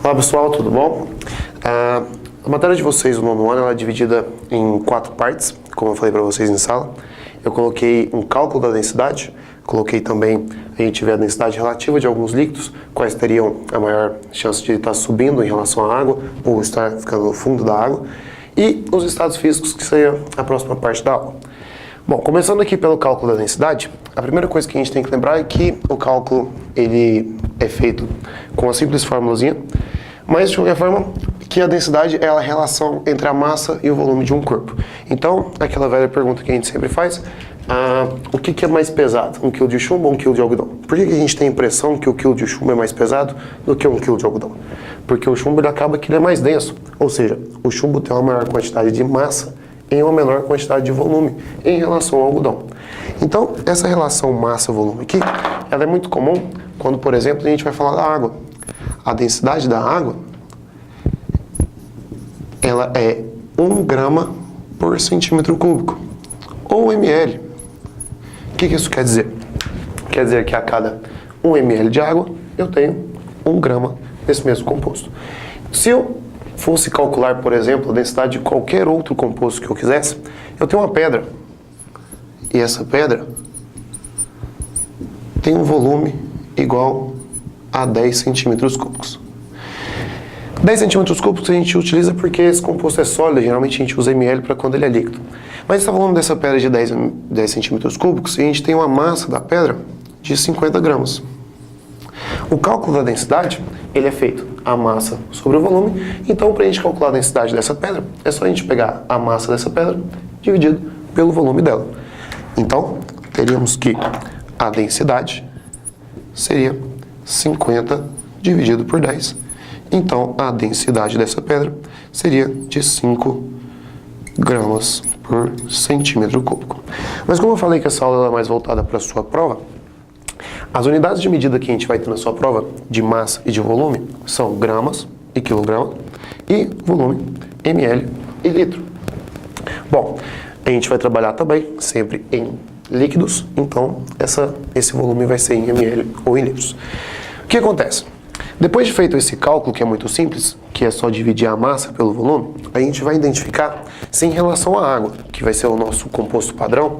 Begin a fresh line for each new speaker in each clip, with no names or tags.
Fala pessoal, tudo bom? A matéria de vocês do nono ano ela é dividida em 4 partes, como eu falei para vocês em sala. Eu coloquei um cálculo da densidade, coloquei também, a gente vê a densidade relativa de alguns líquidos, quais teriam a maior chance de estar subindo em relação à água, ou estar ficando no fundo da água, e os estados físicos, que seria a próxima parte da aula. Bom, começando aqui pelo cálculo da densidade, a primeira coisa que a gente tem que lembrar é que o cálculo ele é feito com uma simples formulazinha, mas de qualquer forma que a densidade é a relação entre a massa e o volume de um corpo. Então, aquela velha pergunta que a gente sempre faz, o que é mais pesado, 1 kg de chumbo ou 1 kg de algodão? Por que a gente tem a impressão que o quilo de chumbo é mais pesado do que 1 kg de algodão? Porque o chumbo ele acaba que ele é mais denso, ou seja, o chumbo tem uma maior quantidade de massa em uma menor quantidade de volume em relação ao algodão. Então, essa relação massa-volume aqui, ela é muito comum quando, por exemplo, a gente vai falar da água. A densidade da água, ela é 1 grama por centímetro cúbico, ou ml. O que isso quer dizer? Quer dizer que a cada 1 ml de água, eu tenho 1 grama desse mesmo composto. Se eu fosse calcular, por exemplo, a densidade de qualquer outro composto que eu quisesse, eu tenho uma pedra. E essa pedra tem um volume igual a 10 centímetros cúbicos. 10 centímetros cúbicos a gente utiliza porque esse composto é sólido, geralmente a gente usa ml para quando ele é líquido. Mas está falando dessa pedra de 10 centímetros cúbicos e a gente tem uma massa da pedra de 50 gramas. O cálculo da densidade, ele é feito a massa sobre o volume, então para a gente calcular a densidade dessa pedra, é só a gente pegar a massa dessa pedra dividido pelo volume dela. Então, teríamos que a densidade seria 50 dividido por 10. Então, a densidade dessa pedra seria de 5 gramas por centímetro cúbico. Mas como eu falei que essa aula é mais voltada para a sua prova, as unidades de medida que a gente vai ter na sua prova de massa e de volume são gramas e quilograma e volume, ml e litro. Bom, a gente vai trabalhar também sempre em líquidos, então esse volume vai ser em ml ou em litros. O que acontece? Depois de feito esse cálculo, que é muito simples, que é só dividir a massa pelo volume, a gente vai identificar se em relação à água, que vai ser o nosso composto padrão,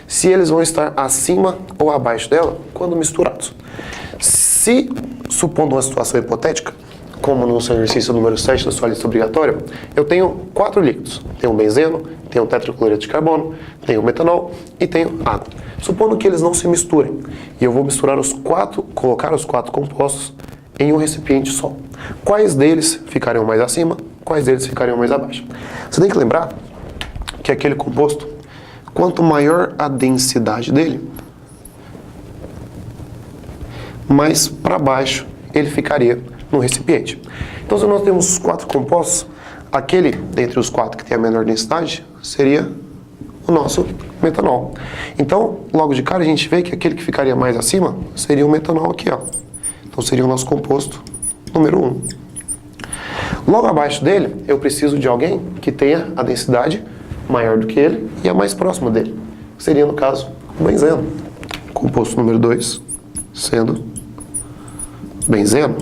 se eles vão estar acima ou abaixo dela quando misturados. Se, supondo uma situação hipotética, como no seu exercício número 7 da sua lista obrigatória, eu tenho 4 líquidos. Tenho benzeno, tenho tetracloreto de carbono, tenho metanol e tenho água. Supondo que eles não se misturem, e eu vou misturar colocar os 4 compostos em um recipiente só. Quais deles ficariam mais acima, quais deles ficariam mais abaixo? Você tem que lembrar que aquele composto, quanto maior a densidade dele, mais para baixo ele ficaria no recipiente. Então, se nós temos 4 compostos, aquele dentre os 4 que tem a menor densidade seria o nosso metanol. Então, logo de cara a gente vê que aquele que ficaria mais acima seria o metanol aqui, ó. Então, seria o nosso composto número 1. Logo abaixo dele, eu preciso de alguém que tenha a densidade maior do que ele e a mais próxima dele. Seria, no caso, o benzeno. Composto número 2, sendo benzeno.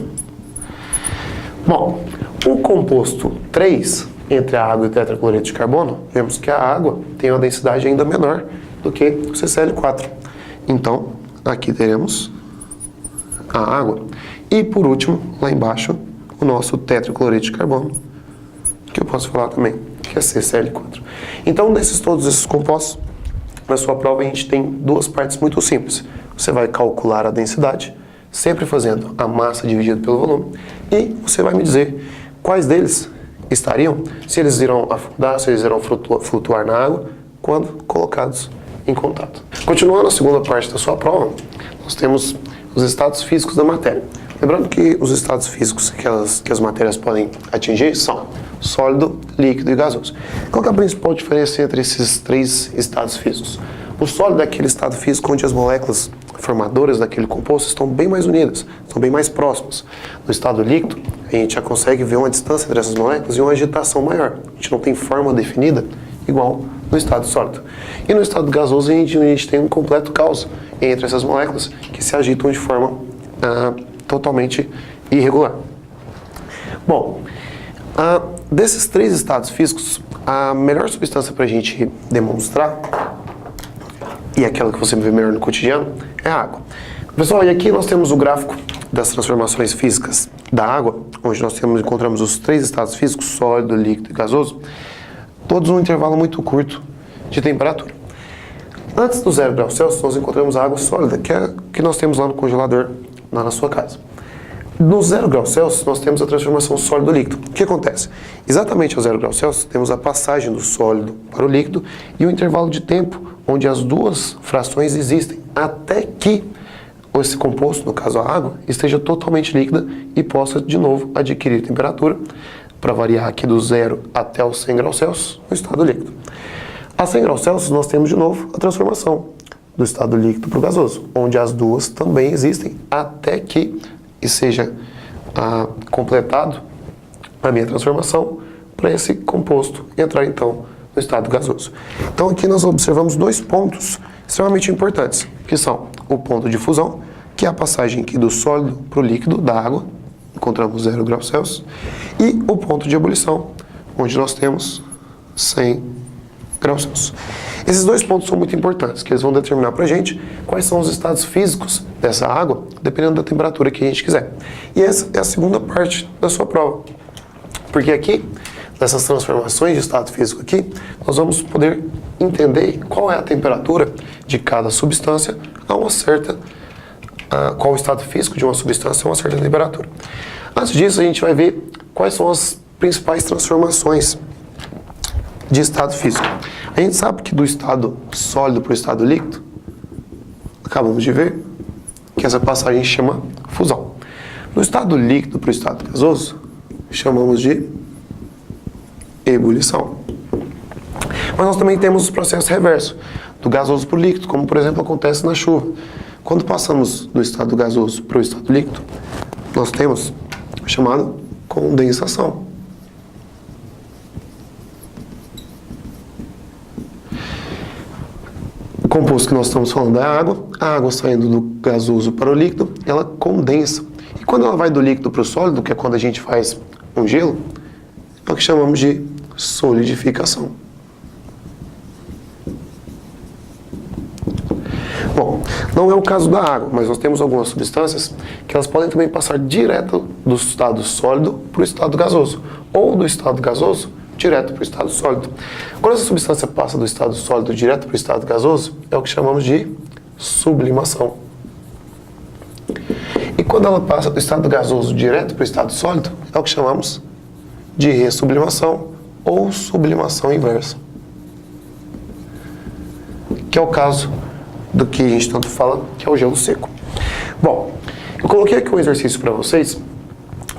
Bom, o composto 3, entre a água e o tetracloreto de carbono, vemos que a água tem uma densidade ainda menor do que o CCl4. Então, aqui teremos a água. E, por último, lá embaixo, o nosso tetracloreto de carbono, que eu posso falar também, que é CCl4. Então, todos esses compostos, na sua prova a gente tem 2 partes muito simples. Você vai calcular a densidade, sempre fazendo a massa dividida pelo volume, e você vai me dizer quais deles estariam, se eles irão afundar, se eles irão flutuar na água, quando colocados em contato. Continuando a segunda parte da sua prova, nós temos os estados físicos da matéria. Lembrando que os estados físicos que as matérias podem atingir são sólido, líquido e gasoso. Qual que é a principal diferença entre esses 3 estados físicos? O sólido é aquele estado físico onde as moléculas formadoras daquele composto estão bem mais unidas, estão bem mais próximas. No estado líquido, a gente já consegue ver uma distância entre essas moléculas e uma agitação maior. A gente não tem forma definida igual no estado sólido. E no estado gasoso, a gente tem um completo caos entre essas moléculas que se agitam de forma totalmente irregular. Bom, desses três estados físicos, a melhor substância para a gente demonstrar, e aquela que você vê melhor no cotidiano, é a água. Pessoal, e aqui nós temos o gráfico das transformações físicas da água, onde nós encontramos os três estados físicos, sólido, líquido e gasoso, todos num intervalo muito curto de temperatura. Antes do 0 graus Celsius, nós encontramos a água sólida, que é a que nós temos lá no congelador, lá na sua casa. No 0 graus Celsius, nós temos a transformação sólido-líquido. O que acontece? Exatamente ao 0 graus Celsius, temos a passagem do sólido para o líquido e o intervalo de tempo onde as duas frações existem, até que esse composto, no caso a água, esteja totalmente líquida e possa, de novo, adquirir temperatura, para variar aqui do 0 até os 100 graus Celsius, no estado líquido. A 100 graus Celsius, nós temos, de novo, a transformação do estado líquido para o gasoso, onde as duas também existem, até que seja completado a minha transformação para esse composto entrar, então, no estado gasoso. Então, aqui nós observamos dois pontos extremamente importantes, que são o ponto de fusão, que é a passagem aqui do sólido para o líquido da água, encontramos 0 graus Celsius, e o ponto de ebulição, onde nós temos 100 graus Celsius. Esses dois pontos são muito importantes, que eles vão determinar para a gente quais são os estados físicos dessa água, dependendo da temperatura que a gente quiser. E essa é a segunda parte da sua prova, porque aqui, nessas transformações de estado físico aqui, nós vamos poder entender qual é a temperatura de cada substância a uma certa, qual o estado físico de uma substância a uma certa temperatura. Antes disso, a gente vai ver quais são as principais transformações de estado físico. A gente sabe que do estado sólido para o estado líquido, acabamos de ver que essa passagem chama fusão. Do estado líquido para o estado gasoso, chamamos de ebulição. Mas nós também temos os processos reversos, do gasoso para o líquido, como por exemplo acontece na chuva. Quando passamos do estado gasoso para o estado líquido, nós temos o chamado condensação. O composto que nós estamos falando é a água saindo do gasoso para o líquido, ela condensa. E quando ela vai do líquido para o sólido, que é quando a gente faz um gelo, é o que chamamos de solidificação. Bom, não é o caso da água, mas nós temos algumas substâncias que elas podem também passar direto do estado sólido para o estado gasoso, ou do estado gasoso direto para o estado sólido. Quando essa substância passa do estado sólido direto para o estado gasoso, é o que chamamos de sublimação. E quando ela passa do estado gasoso direto para o estado sólido, é o que chamamos de ressublimação ou sublimação inversa. Que é o caso do que a gente tanto fala, que é o gelo seco. Bom, eu coloquei aqui um exercício para vocês,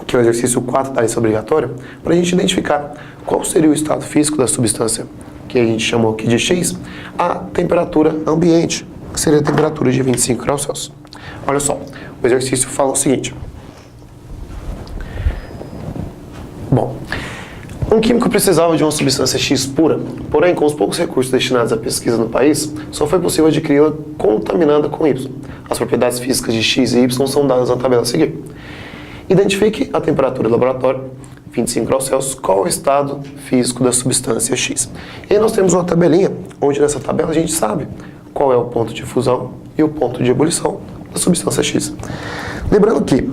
que é o exercício 4 da lista obrigatória, para a gente identificar qual seria o estado físico da substância que a gente chamou aqui de X, a temperatura ambiente, que seria a temperatura de 25 graus Celsius. Olha só, o exercício fala o seguinte. Bom, um químico precisava de uma substância X pura, porém, com os poucos recursos destinados à pesquisa no país, só foi possível adquiri-la contaminada com Y. As propriedades físicas de X e Y são dadas na tabela a seguir. Identifique a temperatura do laboratório, 25 graus Celsius, qual é o estado físico da substância X. E aí nós temos uma tabelinha, onde nessa tabela a gente sabe qual é o ponto de fusão e o ponto de ebulição da substância X. Lembrando que,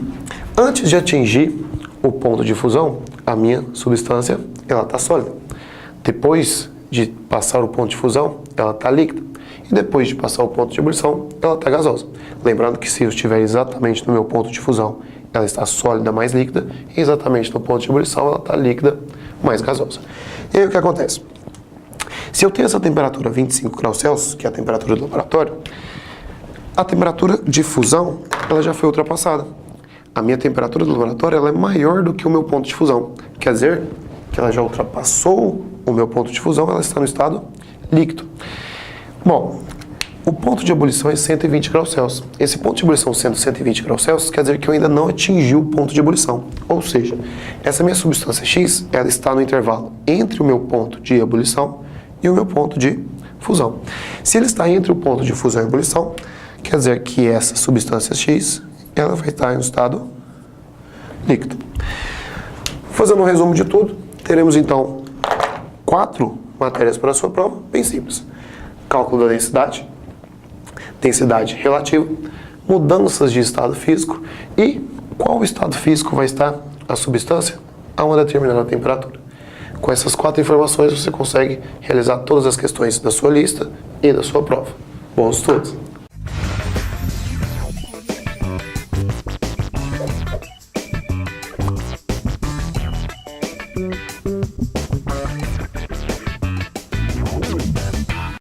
antes de atingir o ponto de fusão, a minha substância ela está sólida. Depois de passar o ponto de fusão, ela está líquida. E depois de passar o ponto de ebulição, ela está gasosa. Lembrando que se eu estiver exatamente no meu ponto de fusão, ela está sólida mais líquida, e exatamente no ponto de ebulição, ela está líquida mais gasosa. E aí o que acontece? Se eu tenho essa temperatura 25 graus Celsius, que é a temperatura do laboratório, a temperatura de fusão ela já foi ultrapassada. A minha temperatura do laboratório ela é maior do que o meu ponto de fusão. Quer dizer que ela já ultrapassou o meu ponto de fusão, ela está no estado líquido. Bom, o ponto de ebulição é 120 graus Celsius. Esse ponto de ebulição sendo 120 graus Celsius, quer dizer que eu ainda não atingi o ponto de ebulição. Ou seja, essa minha substância X, ela está no intervalo entre o meu ponto de ebulição e o meu ponto de fusão. Se ele está entre o ponto de fusão e ebulição, quer dizer que essa substância X, ela vai estar em um estado líquido. Fazendo um resumo de tudo, teremos então 4 matérias para a sua prova, bem simples. Cálculo da densidade, densidade relativa, mudanças de estado físico e qual estado físico vai estar a substância a uma determinada temperatura. Com essas 4 informações você consegue realizar todas as questões da sua lista e da sua prova. Bons estudos!